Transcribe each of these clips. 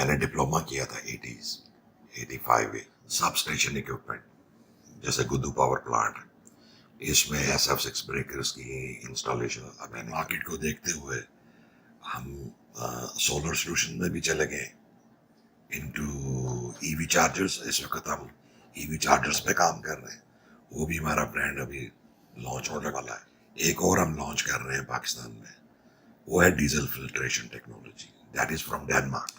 میں نے ڈپلوما کیا تھا 85 سب اسٹیشن اکوپمنٹ جیسے گدو پاور پلانٹ. اس میں SF6 بریکرز کی انسٹالیشن. میں نے مارکیٹ کو دیکھتے ہوئے ہم سولر سولوشن میں بھی چلے گئے انٹو EV چارجرز. اس وقت ہم EV چارجرز پہ کام کر رہے ہیں. وہ بھی ہمارا برانڈ ابھی لانچ ہونے والا ہے. ایک اور ہم لانچ کر رہے ہیں پاکستان میں, وہ ہے diesel filtration technology, that is from Denmark.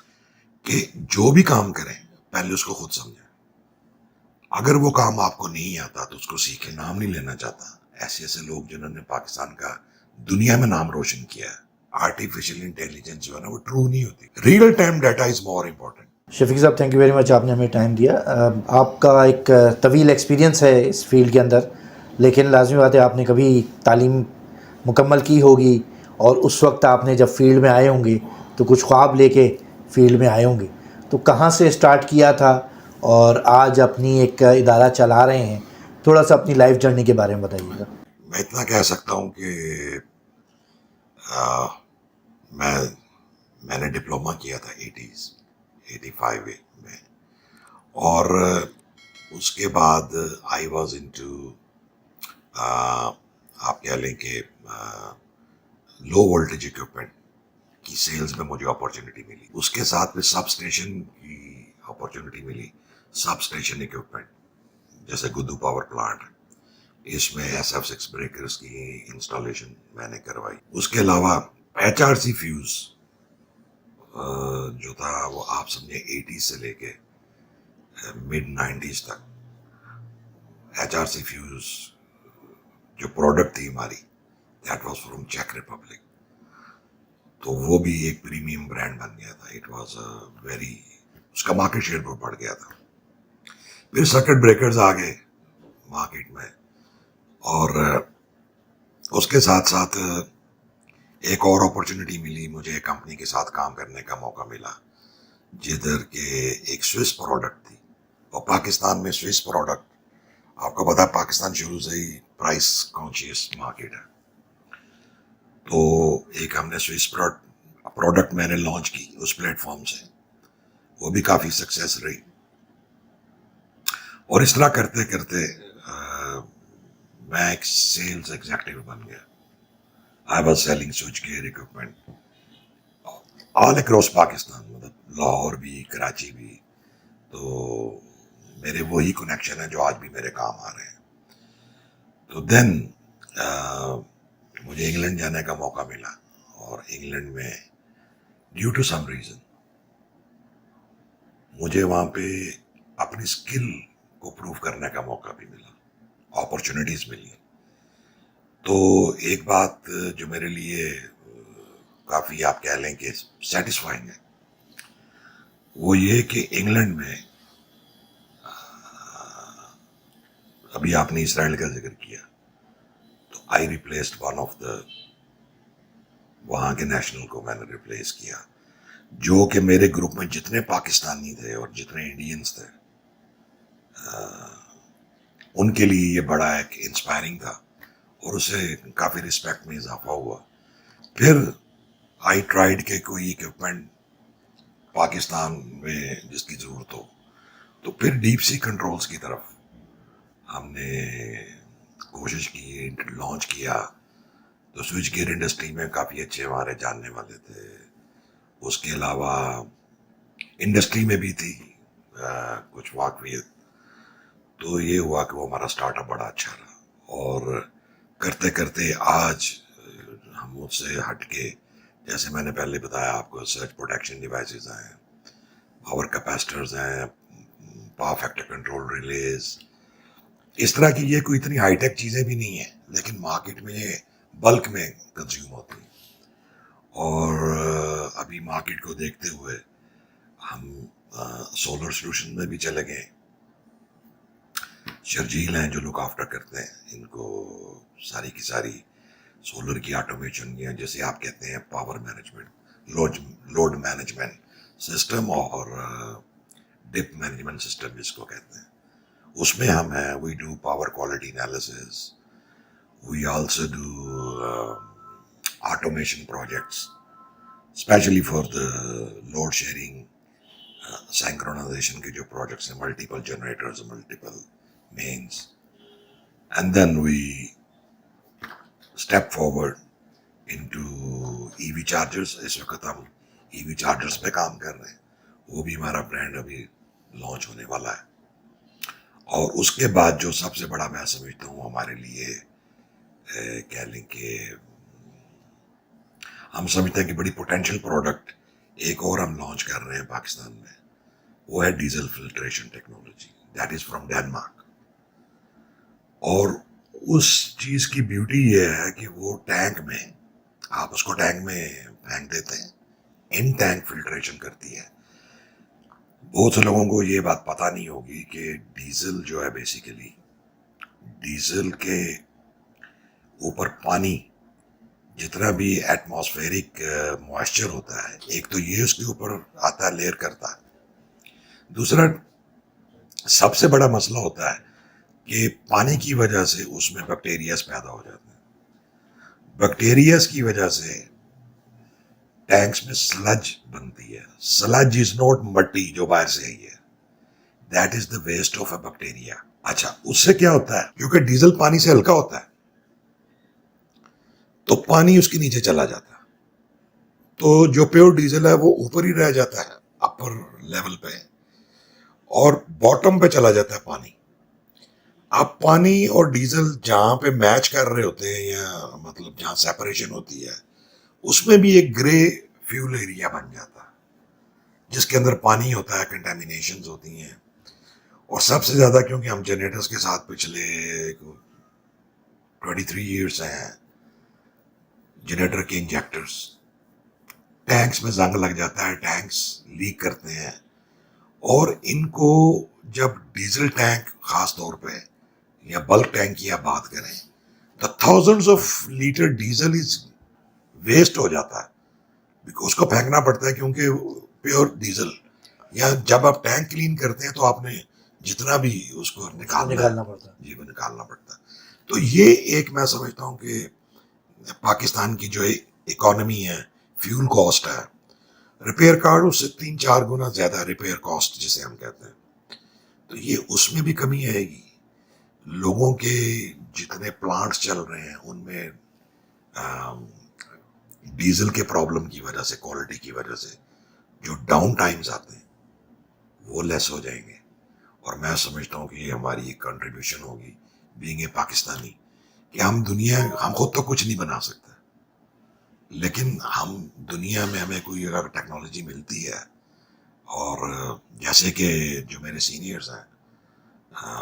کہ جو بھی کام کریں پہلے اس کو خود سمجھیں. اگر وہ کام آپ کو نہیں آتا تو اس کو سیکھیں. نام نہیں لینا چاہتا, ایسے لوگ جنہوں نے پاکستان کا دنیا میں نام روشن کیا ہے. آرٹیفیشیل انٹیلیجنس جو ہے نا وہ ٹرو نہیں ہوتی. Real time data is more important. Shafiq صاحب تھینک یو ویری مچ, آپ نے ہمیں ٹائم دیا. آپ کا ایک طویل ایکسپیرینس ہے اس فیلڈ کے اندر, لیکن لازمی بات ہے آپ نے کبھی تعلیم مکمل کی ہوگی, اور اس وقت آپ نے جب فیلڈ میں آئے ہوں گے تو کچھ خواب لے کے فیلڈ میں آئے ہوں گے. تو کہاں سے اسٹارٹ کیا تھا اور آج اپنی ایک ادارہ چلا رہے ہیں, تھوڑا سا اپنی لائف جرنی کے بارے میں بتائیے گا. میں اتنا کہہ سکتا ہوں کہ میں نے ڈپلوما کیا تھا 85 میں, اور اس کے بعد آئی واز انٹو, آپ کہہ لیں کہ لو وولٹیج اکوپمنٹ کی سیلز میں مجھے اپارچونیٹی ملی. اس کے ساتھ میں سب اسٹیشن کی اپارچونیٹی ملی. سب اسٹیشن اکوپمنٹ جیسے گدو پاور پلانٹ, اس میں SF6 بریکرز کی انسٹالیشن میں نے کروائی. اس کے علاوہ HRC فیوز جو تھا وہ آپ سمجھے 80 سے لے کے mid 90s تک. HRC فیوز جو پروڈکٹ تھی ہماری, that was from check republic. تو وہ بھی ایک پریمیم برانڈ بن گیا تھا. اٹ واز ویری, اس کا مارکیٹ شیئر بہت بڑھ گیا تھا. پھر سرکٹ بریکرز آ گئے مارکیٹ میں, اور اس کے ساتھ ساتھ ایک اور اپارچونیٹی ملی مجھے. کمپنی کے ساتھ کام کرنے کا موقع ملا جدھر کہ ایک سوئس پروڈکٹ تھی. اور پاکستان میں سوئس پروڈکٹ, آپ کو پتا ہے پاکستان شروع سے ہی پرائس کانشیس مارکیٹ ہے. تو ایک ہم نے سوئس پروڈکٹ میں نے لانچ کی اس پلیٹ فارم سے, وہ بھی کافی سکسیس رہی. اور اس طرح کرتے کرتے میں ایک سیلز ایگزیکٹو بن گیا. I was selling switchgear equipment all across Pakistan, مطلب لاہور بھی, کراچی بھی. تو میرے وہی کنیکشن ہیں جو آج بھی میرے کام آ رہے ہیں. تو دین مجھے انگلینڈ جانے کا موقع ملا, اور انگلینڈ میں ڈیو ٹو سم ریزن مجھے وہاں پہ اپنی اسکل کو پروو کرنے کا موقع بھی ملا, اپارچونیٹیز ملی. تو ایک بات جو میرے لیے کافی آپ کہہ لیں کہ سیٹسفائنگ ہے, وہ یہ کہ انگلینڈ میں, ابھی آپ نے اسرائیل کا ذکر کیا, تو آئی ریپلیسڈ ون آف دا, وہاں کے نیشنل کو میں نے ریپلیس کیا, جو کہ میرے گروپ میں جتنے پاکستانی تھے اور جتنے انڈینز تھے ان کے لیے یہ بڑا ایک انسپائرنگ تھا, اور اسے کافی رسپیکٹ میں اضافہ ہوا. پھر آئی ٹرائیڈ کہ کوئی اکوپمنٹ پاکستان میں جس کی ضرورت ہو, تو پھر ڈیپ سی کنٹرولز کی طرف ہم نے کوشش کی, لانچ کیا. تو سوئچ گیئر انڈسٹری میں کافی اچھے ہمارے جاننے والے تھے. اس کے علاوہ انڈسٹری میں بھی تھی کچھ واقفیت. تو یہ ہوا کہ وہ ہمارا اسٹارٹ اپ بڑا اچھا رہا, اور کرتے کرتے آج ہم اس سے ہٹ کے, جیسے میں نے پہلے بتایا آپ کو, سرچ پروٹیکشن ڈیوائسز ہیں, پاور کیپیسٹرز ہیں, پاور فیکٹر کنٹرول ریلیز, اس طرح کی یہ کوئی اتنی ہائی ٹیک چیزیں بھی نہیں ہیں, لیکن مارکیٹ میں یہ بلک میں کنزیوم ہوتی ہیں. اور ابھی مارکیٹ کو دیکھتے ہوئے ہم سولر سولوشن میں بھی چلے گئے. شرجیل ہیں جو لک آفٹر کرتے ہیں, ان کو ساری کی ساری سولر کی آٹومیشن, یا جیسے آپ کہتے ہیں power management, load management system, اور ڈپ مینجمنٹ سسٹم جس کو کہتے ہیں, اس میں ہم ہیں. We do power quality analysis, we also do automation projects, especially for the load sharing synchronization کے جو projects ہیں, multiple generators, multiple mains, and then we step forward into EV chargers. اس وقت ہم EV chargers پہ کام کر رہے ہیں, وہ بھی ہمارا برانڈ ابھی لانچ ہونے والا ہے. اور اس کے بعد جو سب سے بڑا میں سمجھتا ہوں ہمارے لیے کہہ لیں کہ ہم سمجھتے ہیں کہ بڑی پوٹینشیل پروڈکٹ ایک اور ہم لانچ کر رہے ہیں پاکستان میں, وہ ہے diesel filtration technology, that is from Denmark. اور اس چیز کی بیوٹی یہ ہے کہ وہ ٹینک میں, آپ اس کو ٹینک میں پھینک دیتے ہیں, ان ٹینک فلٹریشن کرتی ہے. بہت سے لوگوں کو یہ بات پتہ نہیں ہوگی کہ ڈیزل جو ہے بیسیکلی, ڈیزل کے اوپر پانی جتنا بھی ایٹماسفیرک موائسچر ہوتا ہے, ایک تو یہ اس کے اوپر آتا ہے, لیئر کرتا ہے. دوسرا سب سے بڑا مسئلہ ہوتا ہے کہ پانی کی وجہ سے اس میں بیکٹیریاز پیدا ہو جاتے ہیں. بیکٹیریاز کی وجہ سے ٹینکس میں سلج بنتی ہے. سلج از ناٹ مٹی جو باہر سے آئی ہے, that is the waste of a bacteria. اچھا, اس سے کیا ہوتا ہے, کیونکہ ڈیزل پانی سے ہلکا ہوتا ہے تو پانی اس کے نیچے چلا جاتا ہے, تو جو پیور ڈیزل ہے وہ اوپر ہی رہ جاتا ہے اپر لیول پہ, اور باٹم پہ چلا جاتا ہے پانی. اب پانی اور ڈیزل جہاں پہ میچ کر رہے ہوتے ہیں, یا مطلب جہاں سیپریشن ہوتی ہے, اس میں بھی ایک گرے فیول ایریا بن جاتا ہے جس کے اندر پانی ہوتا ہے, کنٹامینیشنز ہوتی ہیں. اور سب سے زیادہ کیونکہ ہم جنریٹرز کے ساتھ پچھلے 23 ایئرس ہیں, جنریٹر کے انجیکٹرز, ٹینکس میں زنگ لگ جاتا ہے, ٹینکس لیک کرتے ہیں. اور ان کو جب ڈیزل ٹینک خاص طور پہ یا بلک ٹینک کی آپ بات کریں تو thousands of litre diesel is waste ہو جاتا ہے, اس کو پھینکنا پڑتا ہے کیونکہ پیور ڈیزل, یا جب آپ ٹینک کلین کرتے ہیں تو آپ نے جتنا بھی اس کو نکالنا پڑتا ہے, جی وہ نکالنا پڑتا ہے. تو یہ ایک میں سمجھتا ہوں کہ پاکستان کی جو اکانومی ہے, فیول کاسٹ ہے, ریپیئر کارڈ اس سے 3-4 گنا زیادہ ریپیئر کاسٹ جسے ہم کہتے ہیں, تو یہ اس میں بھی کمی آئے گی. لوگوں کے جتنے پلانٹس چل رہے ہیں ان میں ڈیزل کے پرابلم کی وجہ سے, کوالٹی کی وجہ سے جو ڈاؤن ٹائمز آتے ہیں وہ لیس ہو جائیں گے. اور میں سمجھتا ہوں کہ یہ ہماری ایک کنٹریبیوشن ہوگی بینگ اے پاکستانی, کہ ہم خود تو کچھ نہیں بنا سکتے, لیکن ہم دنیا میں ہمیں کوئی اگر ٹیکنالوجی ملتی ہے, اور جیسے کہ جو میرے سینئرز ہیں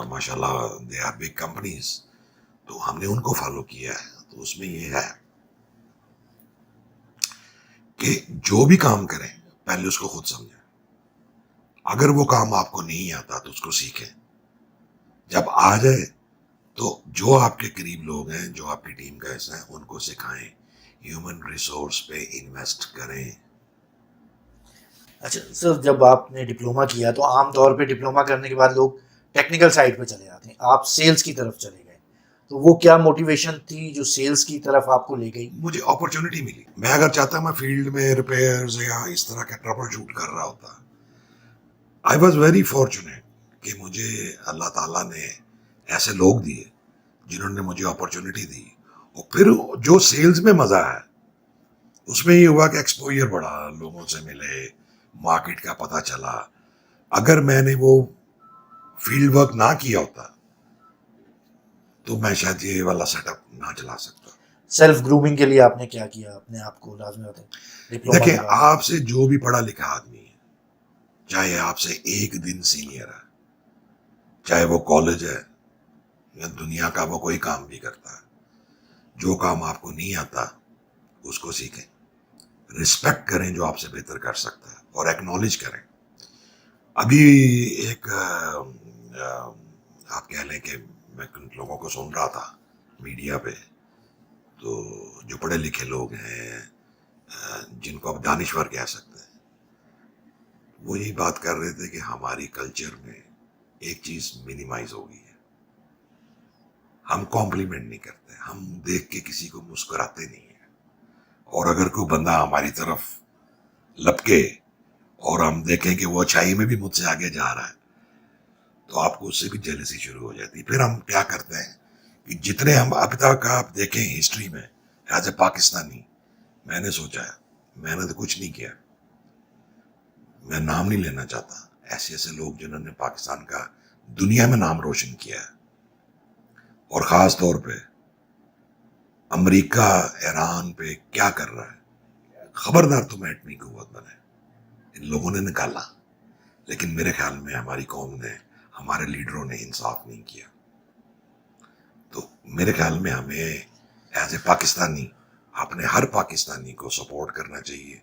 ماشاء اللہ دے آر بگ کمپنیز, تو ہم نے ان کو فالو کیا ہے. تو اس میں یہ ہے کہ جو بھی کام کریں پہلے اس کو خود سمجھیں. اگر وہ کام آپ کو نہیں آتا تو اس کو سیکھیں, جب آ جائے تو جو آپ کے قریب لوگ ہیں, جو آپ کی ٹیم کا حصہ ہیں, ان کو سکھائیں, ہیومن ریسورس پہ انویسٹ کریں. اچھا سر, جب آپ نے ڈپلوما کیا تو عام طور پہ ڈپلوما کرنے کے بعد لوگ ٹیکنیکل سائڈ پہ چلے جاتے ہیں, آپ سیلز کی طرف چلے گئے, تو وہ کیا موٹیویشن تھی جو سیلز کی طرف آپ کو لے گئی؟ مجھے اپرچونٹی ملی. میں اگر چاہتا میں فیلڈ میں ریپیئرز یا اس طرح کا ٹربل شوٹ کر رہا ہوتا. آئی واز ویری فارچونیٹ کہ مجھے اللہ تعالیٰ نے ایسے لوگ دیے جنہوں نے مجھے اپرچونٹی دی. اور پھر جو سیلز میں مزہ ہے اس میں یہ ہوا کہ ایکسپوئر بڑھا, لوگوں سے ملے, مارکیٹ کا پتہ چلا. اگر میں نے وہ فیلڈ ورک نہ کیا ہوتا تو میں شاید یہ والا سیٹ اپ نہ چلا سکتا. سیلف گرومنگ کے لیے آپ نے کیا کیا اپنے آپ کو؟ لازمی بات ہے دیکھیں, آپ سے جو بھی پڑھا لکھا آدمی ہے, چاہے آپ سے ایک دن سینئر ہے, چاہے وہ کالج ہے یا دنیا کا وہ کوئی کام بھی کرتا ہے, جو کام آپ کو نہیں آتا اس کو سیکھیں, رسپیکٹ کریں جو آپ سے بہتر کر سکتا ہے, اور ایکنالج کریں. ابھی ایک آپ کہہ لیں کہ میں لوگوں کو سن رہا تھا میڈیا پہ, تو جو پڑھے لکھے لوگ ہیں جن کو آپ دانشور کہہ سکتے ہیں, وہ یہی بات کر رہے تھے کہ ہماری کلچر میں ایک چیز منیمائز ہو گئی ہے, ہم کمپلیمنٹ نہیں کرتے, ہم دیکھ کے کسی کو مسکراتے نہیں ہیں. اور اگر کوئی بندہ ہماری طرف لپکے اور ہم دیکھیں کہ وہ اچھائی میں بھی مجھ سے آگے جا رہا ہے تو آپ کو اس سے بھی جیلسی شروع ہو جاتی ہے. پھر ہم کیا کرتے ہیں کہ جتنے ہم اب تک آپ دیکھیں ہسٹری میں ایز اے پاکستانی میں نے سوچا ہے میں نے تو کچھ نہیں کیا. میں نام نہیں لینا چاہتا ایسے ایسے لوگ جنہوں نے پاکستان کا دنیا میں نام روشن کیا ہے. اور خاص طور پہ امریکہ ایران پہ کیا کر رہا ہے. خبردار تم ایٹمی قوت بنے. ان لوگوں نے نکالا لیکن میرے خیال میں ہماری قوم نے ہمارے لیڈروں نے انصاف نہیں کیا. تو میرے خیال میں ہمیں ایز اے پاکستانی اپنے ہر پاکستانی کو سپورٹ کرنا چاہیے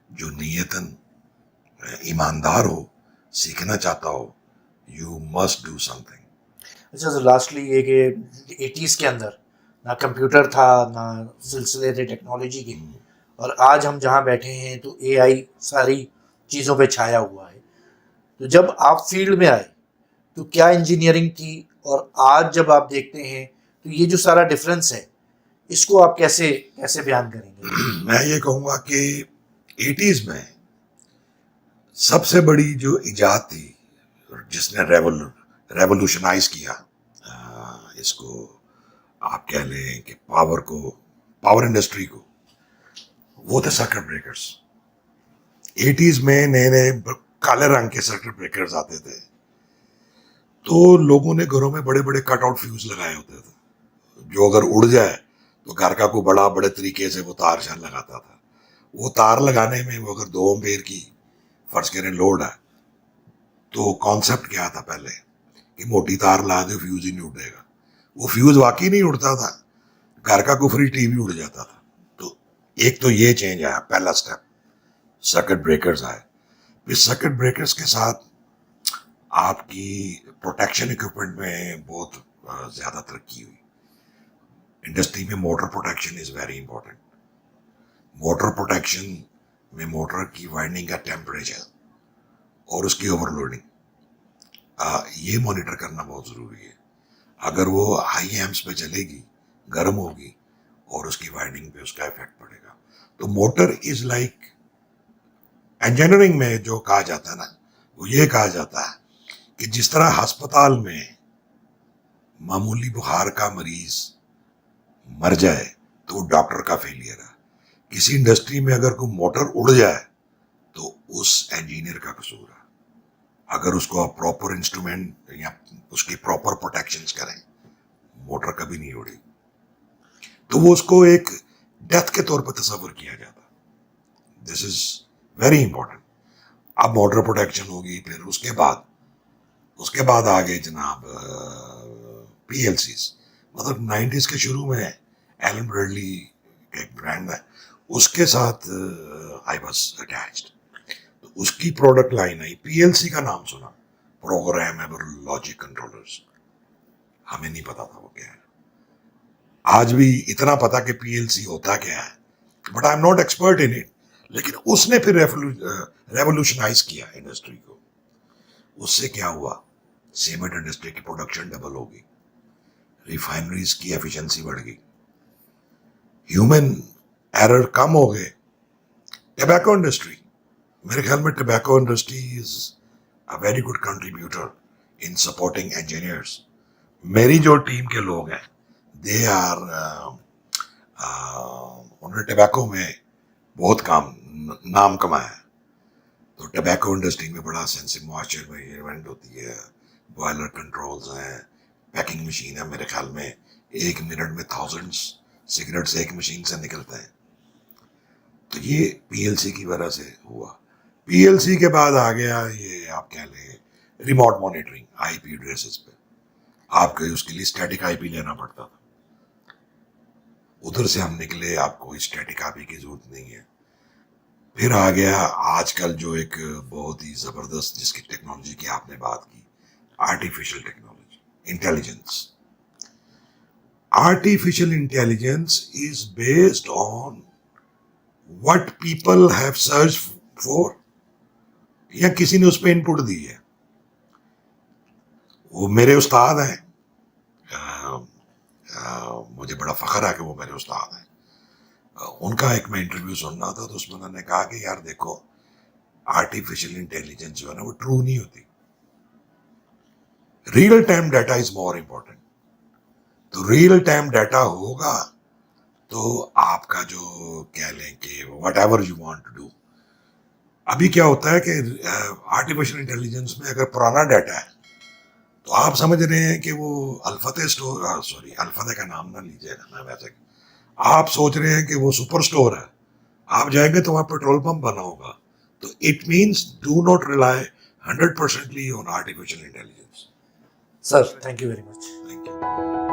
جو نیتاً ایماندار ہو, سیکھنا چاہتا ہو. You must do something. اچھا سر, لاسٹلی یہ کہ ایٹیز کے اندر نہ کمپیوٹر تھا نہ سلسلے تھے ٹیکنالوجی کے, اور آج ہم جہاں بیٹھے ہیں تو اے آئی ساری چیزوں پہ چھایا ہوا ہے. تو جب آپ فیلڈ میں آئے تو کیا انجینئرنگ تھی, اور آج جب آپ دیکھتے ہیں تو یہ جو سارا ڈفرینس ہے اس کو آپ کیسے بیان کریں گے؟ میں یہ کہوں گا کہ ایٹیز میں سب سے بڑی جو ایجاد تھی جس نے ریولوشنائز کیا اس کو آپ کہہ لیں کہ پاور انڈسٹری کو, وہ تھے سرکٹ بریکرز. ایٹیز میں نئے نئے کالے رنگ کے سرکٹ بریکرز آتے تھے تو لوگوں نے گھروں میں بڑے بڑے کٹ آؤٹ فیوز لگائے ہوتے تھے جو اگر اڑ جائے تو گھر کا کوئی بڑے طریقے سے وہ تار شار لگاتا تھا. وہ تار لگانے میں وہ اگر 2 امپیر کی فرض کریں لوڈ ہے تو کانسیپٹ کیا تھا پہلے کہ موٹی تار لا دے فیوز ہی نہیں اڑے گا. وہ فیوز واقعی نہیں اڑتا تھا, گھر کا کوئی فری ٹی وی اڑ جاتا تھا. تو ایک تو یہ چینج آیا, پہلا سٹیپ سرکٹ بریکرز آئے. پھر سرکٹ بریکرز کے ساتھ آپ کی پروٹیکشن اکوپمنٹ میں بہت زیادہ ترقی ہوئی. انڈسٹری میں motor protection is very important. Motor protection میں موٹر کی وائنڈنگ کا ٹیمپریچر اور اس کی اوور لوڈنگ یہ مانیٹر کرنا بہت ضروری ہے. اگر وہ ہائی ایمپس پہ چلے گی, گرم ہوگی اور اس کی وائنڈنگ پہ اس کا افیکٹ پڑے گا. تو موٹر از لائک انجینئرنگ میں جو کہا جاتا ہے نا, وہ یہ کہا جاتا ہے کہ جس طرح ہسپتال میں معمولی بخار کا مریض مر جائے تو وہ ڈاکٹر کا فیلئر ہے, کسی انڈسٹری میں اگر کوئی موٹر اڑ جائے تو اس انجینئر کا قصور ہے. اگر اس کو آپ پراپر انسٹرومنٹ یا اس کی پراپر پروٹیکشنز کریں موٹر کبھی نہیں اڑی. تو وہ اس کو ایک ڈیتھ کے طور پر تصور کیا جاتا. دس از ویری امپورٹنٹ. اب موٹر پروٹیکشن ہوگی, پھر اس کے بعد آگے جناب پی ایل سیز. مطلب 90s کے شروع میں ایلن برڈلی کا ایک برانڈ ہے, اس کے ساتھ آئی واز اٹیچڈ. تو اس کی پروڈکٹ لائن آئی, پی ایل سی کا نام سنا, پروگرامیبل لاجک کنٹرولرز. ہمیں نہیں پتا تھا وہ کیا ہے. آج بھی اتنا پتا کہ پی ایل سی ہوتا کیا ہے, but I am not expert in it. لیکن اس نے پھر ریولوشنائز کیا انڈسٹری کو. اس سے کیا ہوا, سیمنٹ انڈسٹری کی پروڈکشن ڈبل ہو گئی, ریفائنریز کی ایفیشنسی بڑھ گئی, ہیومن ایرر کم ہو گئے. ٹبیکو انڈسٹری, میرے خیال میں tobacco industry is a very good contributor in supporting engineers. میری جو ٹیم کے لوگ ہیں دے آر انہوں نے ٹبیکو میں بہت نام کمایا ہے. تو ٹبیکو انڈسٹری میں بڑا سینسو موائسچر میجرمنٹ ہوتی ہے, بوائلر کنٹرولز ہیں, پیکنگ مشین ہے. میرے خیال میں 1 منٹ میں 1000 سگریٹس ایک مشین سے نکلتے ہیں. تو یہ پی ایل سی کی وجہ سے ہوا. پی ایل سی کے بعد آ گیا یہ آپ کہہ لیں ریموٹ مانیٹرنگ آئی پی ایڈریسز پہ. آپ کو اس کے لیے اسٹیٹک آئی پی لینا پڑتا تھا. ادھر سے ہم نکلے, آپ کو اسٹیٹک آئی پی کی ضرورت نہیں ہے. پھر آ گیا آج کل جو ایک بہت ہی زبردست جس کی ٹیکنالوجی کی آپ نے بات کی, artificial technology, intelligence. Artificial intelligence is based on what people have searched for, یا کسی نے اس پہ انپٹ دی ہے. وہ میرے استاد ہیں, مجھے بڑا فخر ہے کہ وہ میرے استاد ہیں. ان کا ایک میں انٹرویو سن رہا تھا تو اس میں انہوں نے کہا کہ یار دیکھو آرٹیفیشیل انٹیلیجنس جو ہے نا وہ ٹرو نہیں ہوتی. Real time data is more important. تو ریئل ٹائم ڈیٹا ہوگا تو آپ کا جو کہہ لیں کہ whatever you want to do. ابھی کیا ہوتا ہے کہ آرٹیفیشیل انٹیلیجنس میں اگر پرانا ڈیٹا ہے تو آپ سمجھ رہے ہیں کہ وہ الفتح اسٹور سوری الفتح کا نام نہ لیجیے گا نا ویسے آپ سوچ رہے ہیں کہ وہ سپر اسٹور ہے. آپ جائیں گے تو وہاں پیٹرول پمپ بنا ہوگا. تو it means do not rely 100% on artificial intelligence. Sir thank you very much. Thank you.